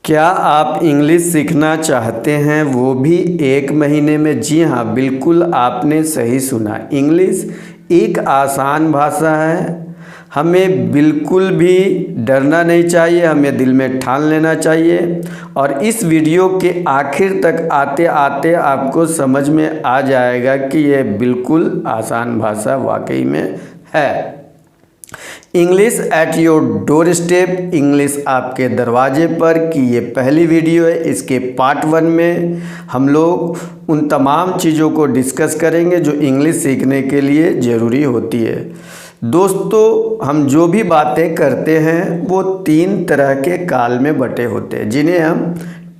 क्या आप इंग्लिश सीखना चाहते हैं, वो भी 1 महीने में? जी हाँ, बिल्कुल आपने सही सुना। इंग्लिश एक आसान भाषा है। हमें बिल्कुल भी डरना नहीं चाहिए, हमें दिल में ठान लेना चाहिए। और इस वीडियो के आखिर तक आते आते आपको समझ में आ जाएगा कि यह बिल्कुल आसान भाषा वाकई में है। English at your door step, English आपके दरवाजे पर की ये पहली वीडियो है। इसके पार्ट 1 में हम लोग उन तमाम चीज़ों को डिस्कस करेंगे जो इंग्लिश सीखने के लिए ज़रूरी होती है। दोस्तों, हम जो भी बातें करते हैं वो 3 तरह के काल में बटे होते हैं, जिन्हें हम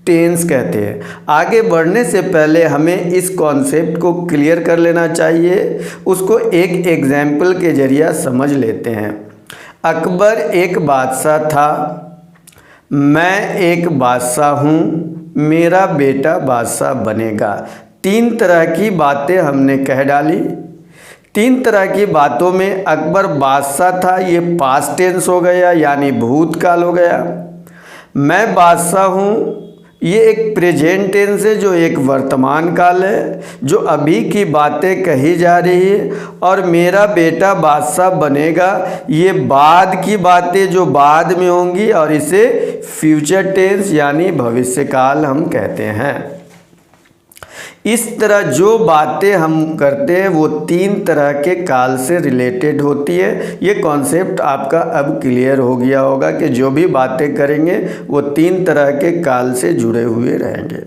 टेंस कहते हैं। आगे बढ़ने से पहले हमें इस कॉन्सेप्ट को क्लियर कर लेना चाहिए, उसको एक एग्जाम्पल के जरिए समझ लेते हैं। अकबर एक बादशाह था, मैं एक बादशाह हूँ, मेरा बेटा बादशाह बनेगा। 3 तरह की बातें हमने कह डाली। 3 तरह की बातों में अकबर बादशाह था, ये पास्ट टेंस हो गया यानी भूतकाल हो गया। मैं बादशाह हूँ, ये एक प्रेजेंट टेंस है जो एक वर्तमान काल है, जो अभी की बातें कही जा रही है। और मेरा बेटा बादशाह बनेगा, ये बाद की बातें जो बाद में होंगी, और इसे फ्यूचर टेंस यानी भविष्य काल हम कहते हैं। इस तरह जो बातें हम करते हैं वो 3 तरह के काल से रिलेटेड होती है। ये कॉन्सेप्ट आपका अब क्लियर हो गया होगा कि जो भी बातें करेंगे वो 3 तरह के काल से जुड़े हुए रहेंगे।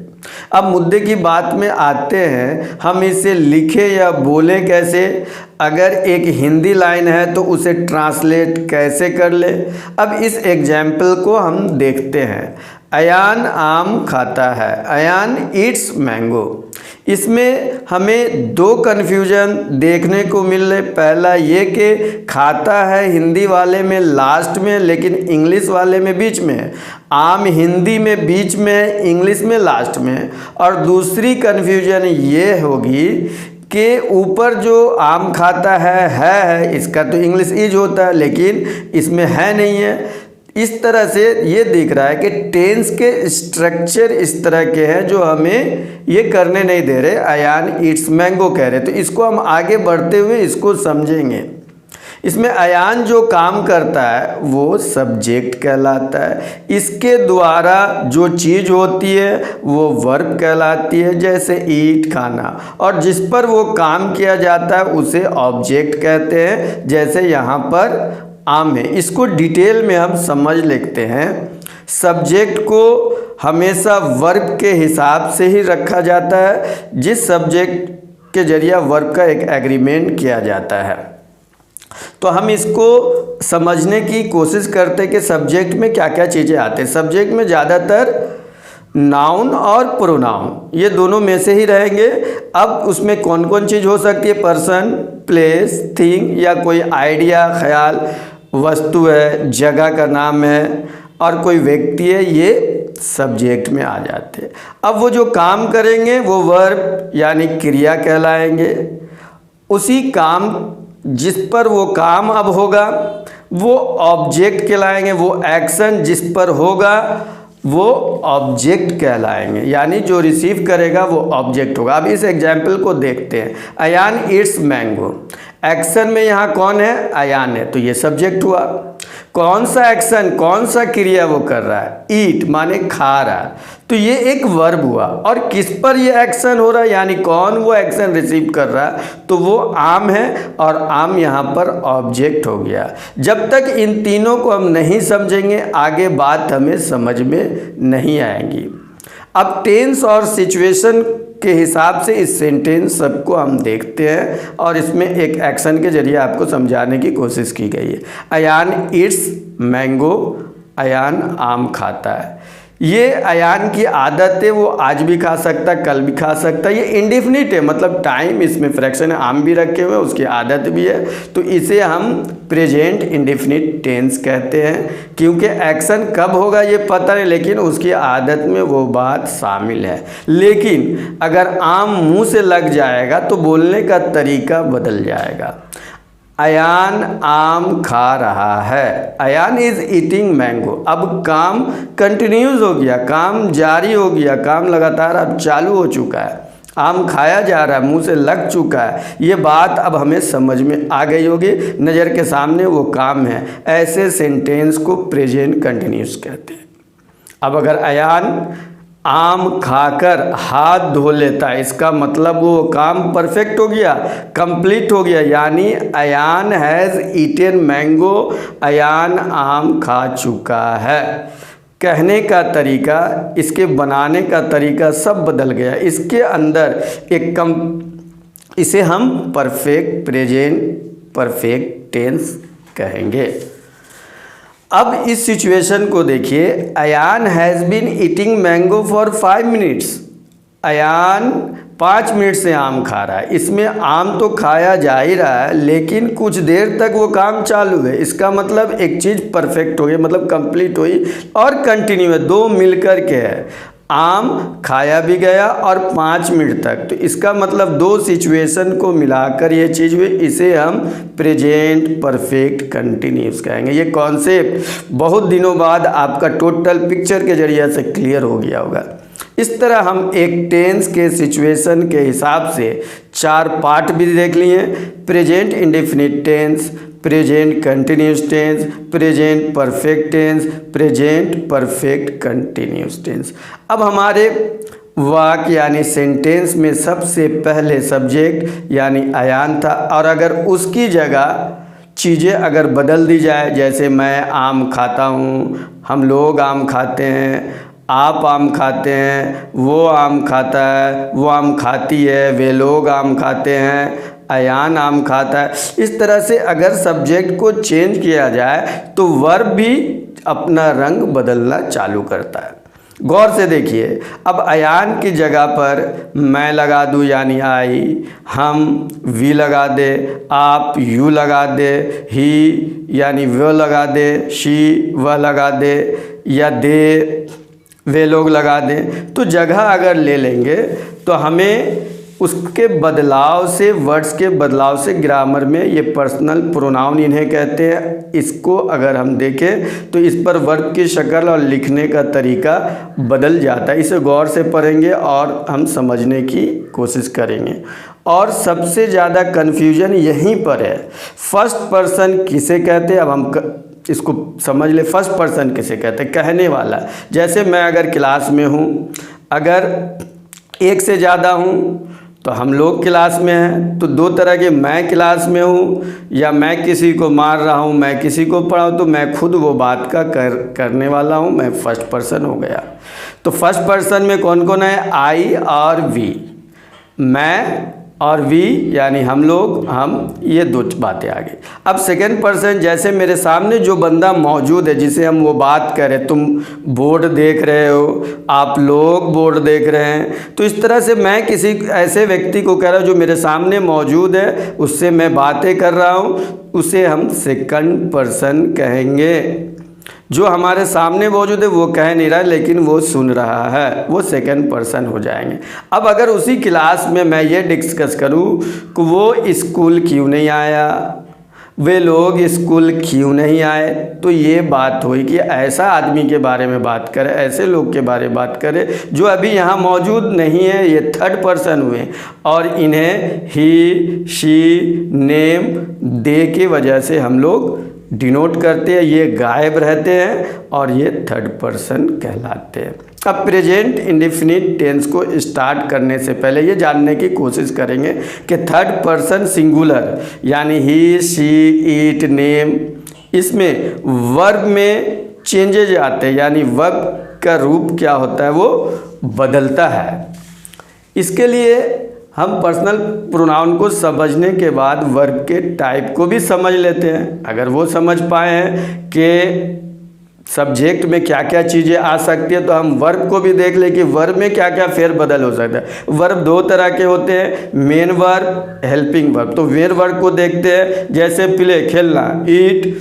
अब मुद्दे की बात में आते हैं, हम इसे लिखें या बोलें कैसे। अगर एक हिंदी लाइन है तो उसे ट्रांसलेट कैसे कर ले। अब इस एग्जाम्पल को हम देखते हैं। अयान आम खाता है, अयान ईट्स मैंगो। इसमें हमें 2 कन्फ्यूजन देखने को मिल रहे। पहला ये कि खाता है हिंदी वाले में लास्ट में, लेकिन इंग्लिश वाले में बीच में। आम हिंदी में बीच में, इंग्लिश में लास्ट में। और दूसरी कन्फ्यूजन ये होगी कि ऊपर जो आम खाता है, इसका तो इंग्लिश इज होता है, लेकिन इसमें है नहीं है। इस तरह से ये दिख रहा है कि टेंस के स्ट्रक्चर इस तरह के हैं जो हमें ये करने नहीं दे रहे। अयान ईट्स मैंगो कह रहे, तो इसको हम आगे बढ़ते हुए इसको समझेंगे। इसमें अयान जो काम करता है वो सब्जेक्ट कहलाता है। इसके द्वारा जो चीज़ होती है वो वर्ब कहलाती है, जैसे ईट खाना। और जिस पर वो काम किया जाता है उसे ऑब्जेक्ट कहते हैं, जैसे यहाँ पर आम है। इसको डिटेल में हम समझ लेते हैं। सब्जेक्ट को हमेशा वर्ब के हिसाब से ही रखा जाता है, जिस सब्जेक्ट के जरिए वर्ब का एक एग्रीमेंट किया जाता है। तो हम इसको समझने की कोशिश करते हैं कि सब्जेक्ट में क्या क्या चीज़ें आते हैं। सब्जेक्ट में ज़्यादातर नाउन और प्रोनाउन, ये दोनों में से ही रहेंगे। अब उसमें कौन कौन चीज़ हो सकती है, पर्सन, प्लेस, थिंग, या कोई आइडिया, ख्याल, वस्तु है, जगह का नाम है, और कोई व्यक्ति है, ये सब्जेक्ट में आ जाते हैं। अब वो जो काम करेंगे वो वर्ब यानी क्रिया कहलाएंगे। उसी काम जिस पर वो काम अब होगा वो ऑब्जेक्ट कहलाएंगे। वो एक्शन जिस पर होगा वो ऑब्जेक्ट कहलाएंगे, यानी जो रिसीव करेगा वो ऑब्जेक्ट होगा। अब इस एग्जाम्पल को देखते हैं। अयान ईट्स मैंगो, एक्शन में यहाँ कौन है, अयान है, तो ये सब्जेक्ट हुआ। कौन सा एक्शन, कौन सा क्रिया वो कर रहा है, ईट माने खा रहा है, तो ये एक वर्ब हुआ। और किस पर ये एक्शन हो रहा है, यानी कौन वो एक्शन रिसीव कर रहा है, तो वो आम है, और आम यहाँ पर ऑब्जेक्ट हो गया। जब तक इन तीनों को हम नहीं समझेंगे आगे बात हमें समझ में नहीं आएगी। अब टेंस और सिचुएशन के हिसाब से इस सेंटेंस सबको हम देखते हैं, और इसमें एक एक्शन के जरिए आपको समझाने की कोशिश की गई है। अयान ईट्स मैंगो, अयान आम खाता है। ये अयान की आदत है, वो आज भी खा सकता है, कल भी खा सकता है। ये इंडेफिनिट है, मतलब टाइम इसमें फ्रैक्शन है, आम भी रखे हुए, उसकी आदत भी है, तो इसे हम प्रेजेंट इंडेफिनिट टेंस कहते हैं। क्योंकि एक्शन कब होगा ये पता नहीं, लेकिन उसकी आदत में वो बात शामिल है। लेकिन अगर आम मुंह से लग जाएगा तो बोलने का तरीका बदल जाएगा। अयान आम खा रहा है। Ayaan is eating mango. अब काम कंटिन्यूज हो गया, काम जारी हो गया, काम लगातार अब चालू हो चुका है, आम खाया जा रहा है, मुंह से लग चुका है। ये बात अब हमें समझ में आ गई होगी, नज़र के सामने वो काम है। ऐसे सेंटेंस को प्रेजेंट कंटिन्यूस कहते हैं। अब अगर अयान आम खाकर हाथ धो लेता है, इसका मतलब वो काम परफेक्ट हो गया, कंप्लीट हो गया, यानी Ayaan has eaten mango, Ayaan आम खा चुका है। कहने का तरीका, इसके बनाने का तरीका सब बदल गया। इसके अंदर इसे हम परफेक्ट प्रेजेंट परफेक्ट टेंस कहेंगे। अब इस सिचुएशन को देखिए, Ayaan has been eating mango for 5 minutes. Ayaan 5 minute से आम खा रहा है। इसमें आम तो खाया जा ही रहा है, लेकिन कुछ देर तक वो काम चालू है। इसका मतलब एक चीज़ परफेक्ट हो गई, मतलब कंप्लीट हुई और कंटिन्यू है, दो मिलकर के है। आम खाया भी गया और 5 मिनट तक, तो इसका मतलब दो सिचुएशन को मिलाकर ये चीज़ हुई। इसे हम प्रेजेंट परफेक्ट कंटिन्यूस कहेंगे। ये कॉन्सेप्ट बहुत दिनों बाद आपका टोटल पिक्चर के जरिए से क्लियर हो गया होगा। इस तरह हम एक टेंस के सिचुएशन के हिसाब से 4 पार्ट भी देख लिए। Present indefinite tense, present continuous tense, present perfect tense, present perfect continuous tense. अब हमारे वाक्य यानी सेंटेंस में सबसे पहले सब्जेक्ट यानी अयान था, और अगर उसकी जगह चीज़ें अगर बदल दी जाए, जैसे मैं आम खाता हूँ, हम लोग आम खाते हैं, आप आम खाते हैं, वो आम खाता है, वो आम खाती है, वे लोग आम खाते हैं, अयान आम खाता है। इस तरह से अगर सब्जेक्ट को चेंज किया जाए तो वर्ब भी अपना रंग बदलना चालू करता है। गौर से देखिए, अब अयान की जगह पर मैं लगा दूँ यानी आई, हम वी लगा दे, आप यू लगा दे, ही यानी वो लगा दे, शी वह लगा दे, या दे वे लोग लगा दें, तो जगह अगर ले लेंगे तो हमें उसके बदलाव से, वर्ड्स के बदलाव से, ग्रामर में ये पर्सनल प्रोनाउन इन्हें कहते हैं। इसको अगर हम देखें तो इस पर वर्ब की शक्ल और लिखने का तरीका बदल जाता है। इसे गौर से पढ़ेंगे और हम समझने की कोशिश करेंगे। और सबसे ज़्यादा कन्फ्यूजन यहीं पर है, फर्स्ट पर्सन किसे कहते हैं। अब हम इसको समझ ले, फर्स्ट पर्सन किसे कहते हैं, कहने वाला। जैसे मैं अगर क्लास में हूँ, अगर एक से ज़्यादा हूँ तो हम लोग क्लास में हैं, तो दो तरह के, मैं क्लास में हूँ या मैं किसी को मार रहा हूँ, मैं किसी को पढ़ाऊँ, तो मैं खुद वो बात का करने वाला हूँ, मैं फर्स्ट पर्सन हो गया। तो फर्स्ट पर्सन में कौन कौन है, आई और वी, मैं और वी यानी हम लोग, हम, ये दो बातें आ गई। अब सेकेंड पर्सन, जैसे मेरे सामने जो बंदा मौजूद है जिसे हम वो बात करें, तुम बोर्ड देख रहे हो, आप लोग बोर्ड देख रहे हैं, तो इस तरह से मैं किसी ऐसे व्यक्ति को कह रहा हूँ जो मेरे सामने मौजूद है, उससे मैं बातें कर रहा हूँ, उसे हम सेकंड पर्सन कहेंगे। जो हमारे सामने मौजूद है वो कह नहीं रहा है लेकिन वो सुन रहा है, वो सेकंड पर्सन हो जाएंगे। अब अगर उसी क्लास में मैं ये डिस्कस करूँ कि वो स्कूल क्यों नहीं आया, वे लोग स्कूल क्यों नहीं आए, तो ये बात हुई कि ऐसा आदमी के बारे में बात करें, ऐसे लोग के बारे में बात करें जो अभी यहाँ मौजूद नहीं है, ये थर्ड पर्सन हुए। और इन्हें ही, शी, नेम, दे की वजह से हम लोग डिनोट करते हैं, ये गायब रहते हैं और ये थर्ड पर्सन कहलाते हैं। अब प्रेजेंट इंडेफिनिट टेंस को स्टार्ट करने से पहले ये जानने की कोशिश करेंगे कि थर्ड पर्सन सिंगुलर यानी ही, शी, इट, नेम, इसमें वर्ब में चेंजेज आते हैं, यानी वर्ब का रूप क्या होता है वो बदलता है। इसके लिए हम पर्सनल प्रोनाउन को समझने के बाद वर्ब के टाइप को भी समझ लेते हैं। अगर वो समझ पाए हैं कि सब्जेक्ट में क्या क्या चीज़ें आ सकती है, तो हम वर्ब को भी देख लें कि वर्ब में क्या क्या फेर बदल हो सकता है। वर्ब दो तरह के होते हैं, मेन वर्ब, हेल्पिंग वर्ब। तो मेन वर्ब को देखते हैं, जैसे प्ले खेलना, ईट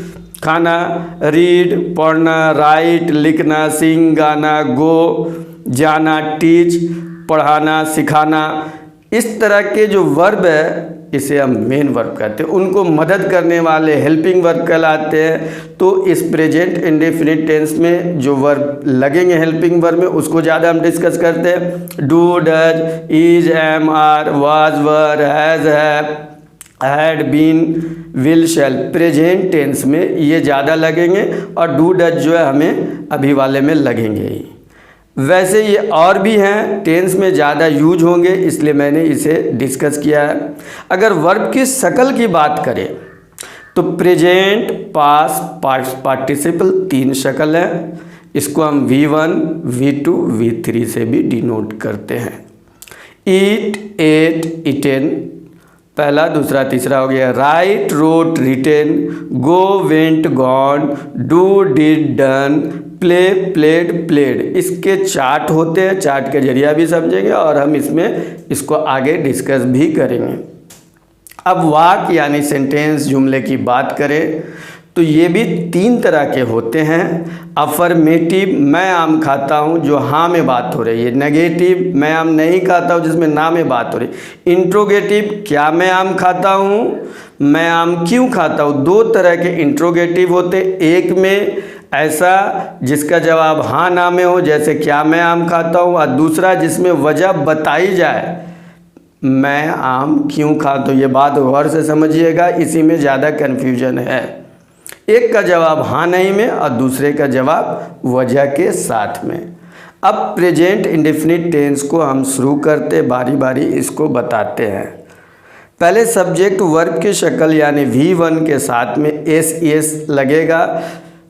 खाना, रीड पढ़ना, राइट लिखना, सिंग गाना, गो जाना, टीच पढ़ाना सिखाना। इस तरह के जो वर्ब है इसे हम मेन वर्ब कहते हैं। उनको मदद करने वाले हेल्पिंग वर्ब कहलाते हैं। तो इस प्रेजेंट इंडेफिनिट टेंस में जो वर्ब लगेंगे हेल्पिंग वर्ब में उसको ज़्यादा हम डिस्कस करते हैं। Do, does, is, am, are, was, were, has, have, had, been, will, shall present tense में ये ज़्यादा लगेंगे और डू डज जो है हमें अभी वाले में लगेंगे ही। वैसे ये और भी हैं टेंस में ज़्यादा यूज होंगे, इसलिए मैंने इसे डिस्कस किया है। अगर वर्ब की शक्ल की बात करें तो प्रेजेंट, पास्ट, पार्टिसिपल 3 शक्ल है। इसको हम V1, V2, V3 से भी डिनोट करते हैं। ईट, एट, इटेन पहला, दूसरा, तीसरा हो गया। Write, wrote, written, go, went, gone, do, did, done, play, played, played. इसके चार्ट होते हैं, चार्ट के जरिया भी समझेंगे और हम इसको आगे डिस्कस भी करेंगे। अब वाक्य यानी सेंटेंस, जुमले की बात करें तो ये भी 3 तरह के होते हैं। अफर्मेटिव, मैं आम खाता हूँ, जो हाँ में बात हो रही है। नेगेटिव, मैं आम नहीं खाता हूँ, जिसमें ना में बात हो रही है। इंट्रोगेटिव, क्या मैं आम खाता हूँ, मैं आम क्यों खाता हूँ। 2 तरह के इंट्रोगेटिव होते। एक में ऐसा जिसका जवाब हाँ ना में हो, जैसे क्या मैं आम खाता हूँ, और दूसरा जिसमें वजह बताई जाए, मैं आम क्यों खाता हूँ। ये बात गौर से समझिएगा, इसी में ज़्यादा कन्फ्यूजन है। एक का जवाब हाँ नहीं में और दूसरे का जवाब वजह के साथ में। अब प्रेजेंट इंडेफिनिट टेंस को हम शुरू करते, बारी बारी इसको बताते हैं। पहले सब्जेक्ट वर्ब की शक्ल यानी V1 के साथ में एस लगेगा।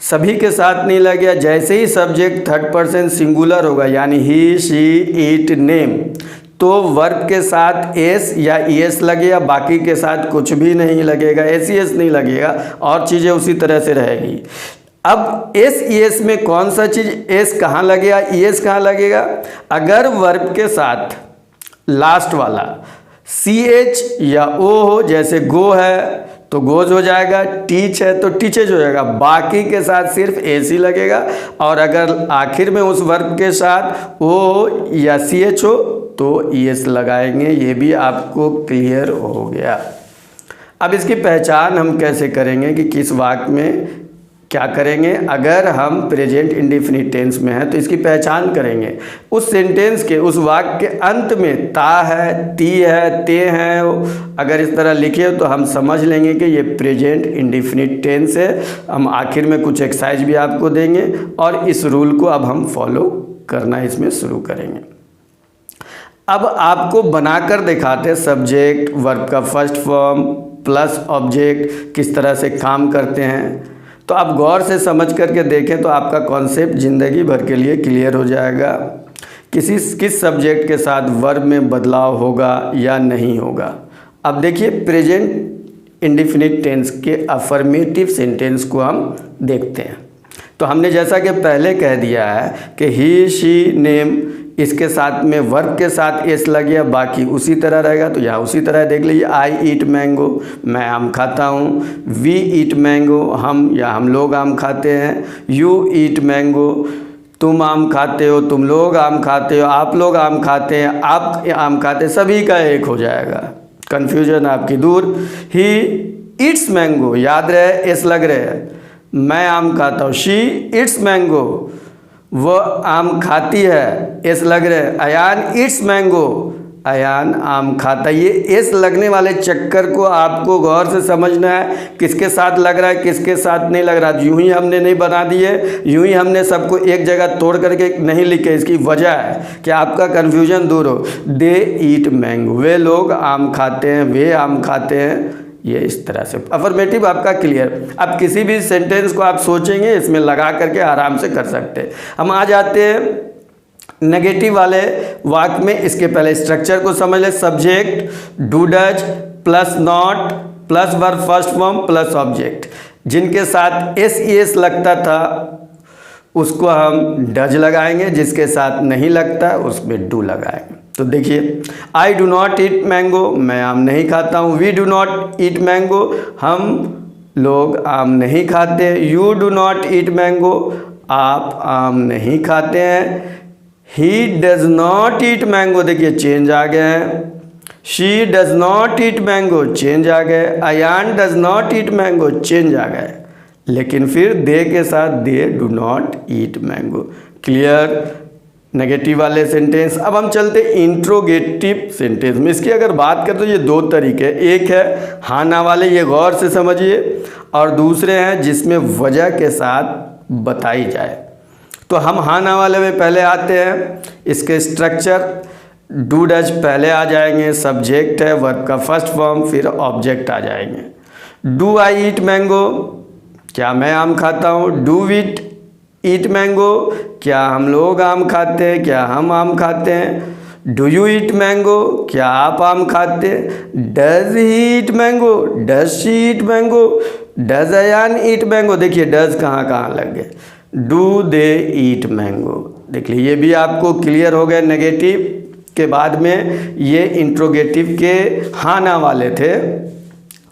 सभी के साथ नहीं लगेगा। जैसे ही सब्जेक्ट 3rd पर्सन सिंगुलर होगा यानी ही, शी, इट, नेम, तो वर्ब के साथ एस या ईएस लगेगा, बाकी के साथ कुछ भी नहीं लगेगा, एस ईएस नहीं लगेगा और चीज़ें उसी तरह से रहेगी। अब एस ईएस में कौन सा चीज़ एस कहाँ लगेगा, ईएस कहाँ लगेगा। अगर वर्ब के साथ लास्ट वाला CH या O हो, जैसे गो है तो गोज हो जाएगा, टीच है तो टीचेज हो जाएगा, बाकी के साथ सिर्फ एस ही लगेगा। और अगर आखिर में उस वर्ब के साथ O या CH हो तो ES लगाएंगे। ये भी आपको क्लियर हो गया। अब इसकी पहचान हम कैसे करेंगे कि किस वाक्य में क्या करेंगे। अगर हम प्रेजेंट इंडेफिनिट टेंस में हैं तो इसकी पहचान करेंगे। उस सेंटेंस के, उस वाक्य के अंत में ता है, ती है, ते हैं, अगर इस तरह लिखे तो हम समझ लेंगे कि ये प्रेजेंट इंडेफिनिट टेंस है। हम आखिर में कुछ एक्सरसाइज भी आपको देंगे और इस रूल को अब हम फॉलो करना इसमें शुरू करेंगे। अब आपको बनाकर दिखाते हैं सब्जेक्ट वर्ब का फर्स्ट फॉर्म प्लस ऑब्जेक्ट किस तरह से काम करते हैं। तो आप गौर से समझ करके देखें तो आपका कॉन्सेप्ट ज़िंदगी भर के लिए क्लियर हो जाएगा। किस सब्जेक्ट के साथ वर्ब में बदलाव होगा या नहीं होगा। अब देखिए प्रेजेंट इंडेफिनिट टेंस के अफर्मेटिव सेंटेंस को हम देखते हैं। तो हमने जैसा कि पहले कह दिया है कि ही, शी, नेम, इसके साथ में वर्ब के साथ एस लग गया, बाकी उसी तरह रहेगा। तो यहाँ उसी तरह देख लीजिए। आई ईट मैंगो, मैं आम खाता हूँ। वी ईट मैंगो, हम लोग आम खाते हैं। यू ईट मैंगो, तुम आम खाते हो, तुम लोग आम खाते हो, आप लोग आम खाते हैं, आप आम खाते, सभी का एक हो जाएगा, कन्फ्यूजन आपकी दूर। ही ईट्स मैंगो, याद रहे एस लग रहे हैं, मैं आम खाता हूँ। शी ईट्स मैंगो, वो आम खाती है, एस लग रहे हैं। अयान ईट्स मैंगो, अयान आम खाता। ये एस लगने वाले चक्कर को आपको गौर से समझना है, किसके साथ लग रहा है किसके साथ नहीं लग रहा। यूं ही हमने नहीं बना दिए, यूं ही हमने सबको एक जगह तोड़ करके नहीं लिखे। इसकी वजह है कि आपका कन्फ्यूजन दूर हो। दे ईट मैंगो, वे लोग आम खाते हैं, वे आम खाते हैं। ये इस तरह से अफर्मेटिव आपका क्लियर। अब किसी भी सेंटेंस को आप सोचेंगे इसमें लगा करके आराम से कर सकते हैं। हम आ जाते हैं नेगेटिव वाले वाक्य में। इसके पहले स्ट्रक्चर को समझ ले। Subject do does plus not plus verb first form plus object. जिनके साथ एस ई एस लगता था उसको हम डज लगाएंगे, जिसके साथ नहीं लगता उसमें डू लगाएंगे। तो देखिए I do not eat mango, मैं आम नहीं खाता हूँ। We do not eat mango, हम लोग आम नहीं खाते। You do not eat mango, आप आम नहीं खाते हैं। He does not eat mango, देखिए चेंज आ गया है। She does not eat mango, change आ गए। Ayaan does not eat mango, change आ गए। लेकिन फिर दे के साथ they do not eat mango. Clear negative वाले सेंटेंस। अब हम चलते इंट्रोगेटिव सेंटेंस में। इसकी अगर बात करें तो ये दो तरीके, एक है हाँ ना वाले, ये गौर से समझिए, और दूसरे हैं जिसमें वजह के साथ बताई जाए। तो हम हाँ ना वाले में पहले आते हैं। इसके स्ट्रक्चर डू डज पहले आ जाएंगे, सब्जेक्ट है, वर्ब का फर्स्ट फॉर्म, फिर ऑब्जेक्ट आ जाएंगे। डू आई ईट मैंगो, क्या मैं आम खाता हूँ। डू वीट ईट मैंगो, क्या हम लोग आम खाते हैं, क्या हम आम खाते हैं। डू यू ईट मैंगो, क्या आप आम खाते हैं। Does he eat mango, does she eat mango. Does Ayaan eat mango, देखिए डज कहाँ कहाँ लग गए। डू दे ईट मैंगो, देख लीजिए ये भी आपको क्लियर हो गए। नेगेटिव के बाद में ये इंट्रोगेटिव के हाँ ना वाले थे।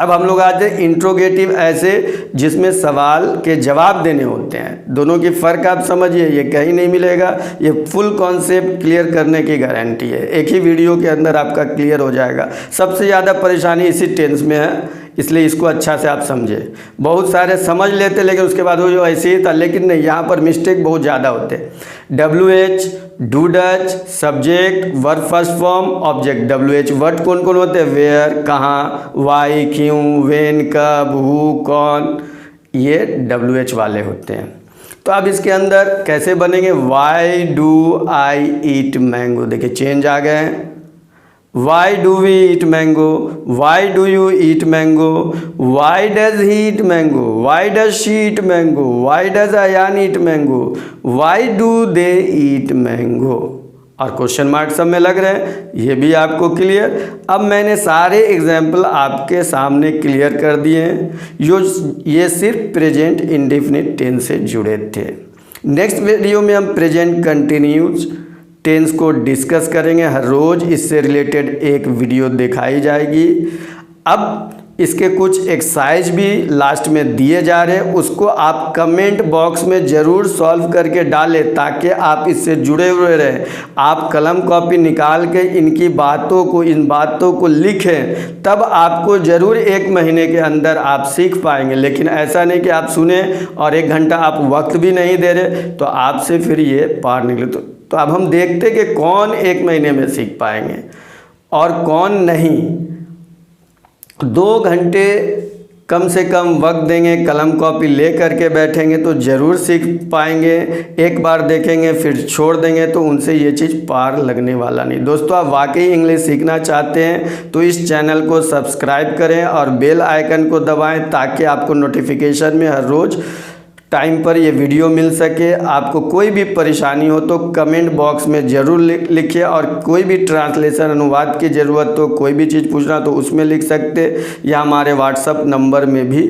अब हम लोग आते हैं इंट्रोगेटिव ऐसे जिसमें सवाल के जवाब देने होते हैं। दोनों की फ़र्क आप समझिए, ये कहीं नहीं मिलेगा। ये फुल कॉन्सेप्ट क्लियर करने की गारंटी है, एक ही वीडियो के अंदर आपका क्लियर हो जाएगा। सबसे ज़्यादा परेशानी इसी टेंस में है, इसलिए इसको अच्छा से आप समझे। बहुत सारे समझ लेते लेकिन उसके बाद वो जो ऐसे ही था, लेकिन नहीं, यहाँ पर मिस्टेक बहुत ज़्यादा होते हैं। WH do does, subject, verb first form, object. WH word कौन कौन होते हैं, वेयर कहाँ, वाई क्यों, व्हेन कब, हु कौन, ये WH वाले होते हैं। तो अब इसके अंदर कैसे बनेंगे, why do I eat mango, देखिए चेंज आ गए हैं। Why do we eat mango? Why do you eat mango? Why does he eat mango? Why does she eat mango? Why does Ayan eat mango? Why do they eat mango? और question mark सब में लग रहे हैं, ये भी आपको clear. अब मैंने सारे एग्जाम्पल आपके सामने क्लियर कर दिए हैं। ये सिर्फ प्रेजेंट इंडेफिनिट टेंस से जुड़े थे। नेक्स्ट वीडियो में हम प्रेजेंट कंटिन्यूज टेंस को डिस्कस करेंगे। हर रोज़ इससे रिलेटेड एक वीडियो दिखाई जाएगी। अब इसके कुछ एक्सरसाइज भी लास्ट में दिए जा रहे हैं, उसको आप कमेंट बॉक्स में ज़रूर सॉल्व करके डालें ताकि आप इससे जुड़े हुए रहें। आप कलम कॉपी निकाल के इन बातों को लिखें, तब आपको ज़रूर 1 महीने के अंदर आप सीख पाएंगे। लेकिन ऐसा नहीं कि आप सुने और 1 घंटा आप वक्त भी नहीं दे रहे तो आपसे फिर ये पार निकले। तो अब हम देखते कि कौन 1 महीने में सीख पाएंगे और कौन नहीं। 2 घंटे कम से कम वक्त देंगे, कलम कॉपी ले करके बैठेंगे तो ज़रूर सीख पाएंगे। एक बार देखेंगे फिर छोड़ देंगे तो उनसे ये चीज़ पार लगने वाला नहीं। दोस्तों, आप वाकई इंग्लिश सीखना चाहते हैं तो इस चैनल को सब्सक्राइब करें और बेल आइकन को दबाएं ताकि आपको नोटिफिकेशन में हर रोज़ टाइम पर ये वीडियो मिल सके। आपको कोई भी परेशानी हो तो कमेंट बॉक्स में ज़रूर लिखिए, और कोई भी ट्रांसलेशन अनुवाद की ज़रूरत हो, कोई भी चीज़ पूछना तो उसमें लिख सकते, या हमारे व्हाट्सएप नंबर में भी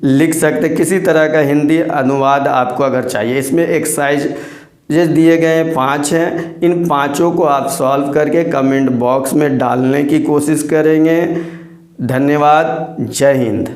लिख सकते। किसी तरह का हिंदी अनुवाद आपको अगर चाहिए। इसमें एक्सरसाइज दिए गए 5 हैं, इन 5 को आप सॉल्व करके कमेंट बॉक्स में डालने की कोशिश करेंगे। धन्यवाद। जय हिंद।